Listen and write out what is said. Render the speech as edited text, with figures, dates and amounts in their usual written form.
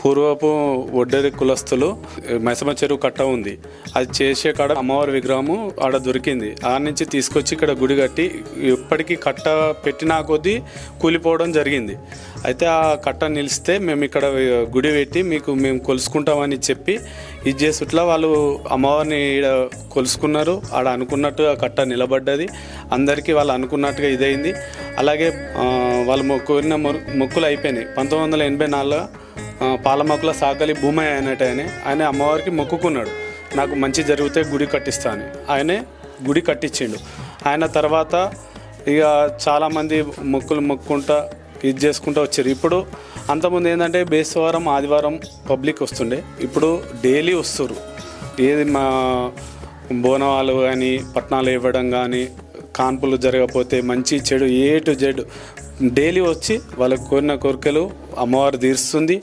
పూర్వపు ఒడ్డెరి కులస్తులు మైసమ్మ చెరువు కట్ట ఉంది, అది చేసే కాడ అమ్మవారి విగ్రహము ఆడ దొరికింది. ఆడ నుంచి తీసుకొచ్చి ఇక్కడ గుడి కట్టి ఇప్పటికీ కట్ట పెట్టినా కొద్దీ కూలిపోవడం జరిగింది. అయితే ఆ కట్ట నిలిస్తే మేము ఇక్కడ గుడి పెట్టి మేము కొలుసుకుంటామని చెప్పి ఇది చేసుట్లా వాళ్ళు అమ్మవారిని ఈడ కొలుసుకున్నారు. ఆడ అనుకున్నట్టు ఆ కట్ట నిలబడ్డది, అందరికీ వాళ్ళు అనుకున్నట్టుగా ఇదైంది. అలాగే వాళ్ళు కోరిన మొక్కులు అయిపోయినాయి. 1984 పాలమకుల సాకలి భూమయ్య ఆయన అమ్మవారికి మొక్కుకున్నాడు, నాకు మంచి జరిగితే గుడి కట్టిస్తా అని. ఆయనే గుడి కట్టించిండు. ఆయన తర్వాత ఇక చాలామంది మొక్కుకుంటా ఇది చేసుకుంటూ వచ్చారు. ఇప్పుడు అంతకుముందు ఏంటంటే బేస్తవారం ఆదివారం పబ్లిక్ వస్తుండే, ఇప్పుడు డైలీ వస్తారు. ఏది మా బోనవాళ్ళు కానీ పట్నాలు ఇవ్వడం కానీ కాన్పులు జరగకపోతే మంచి చెడు A to Z డైలీ వచ్చి వాళ్ళకు కోరిన కోరికలు అమ్మవారు తీరుస్తుంది.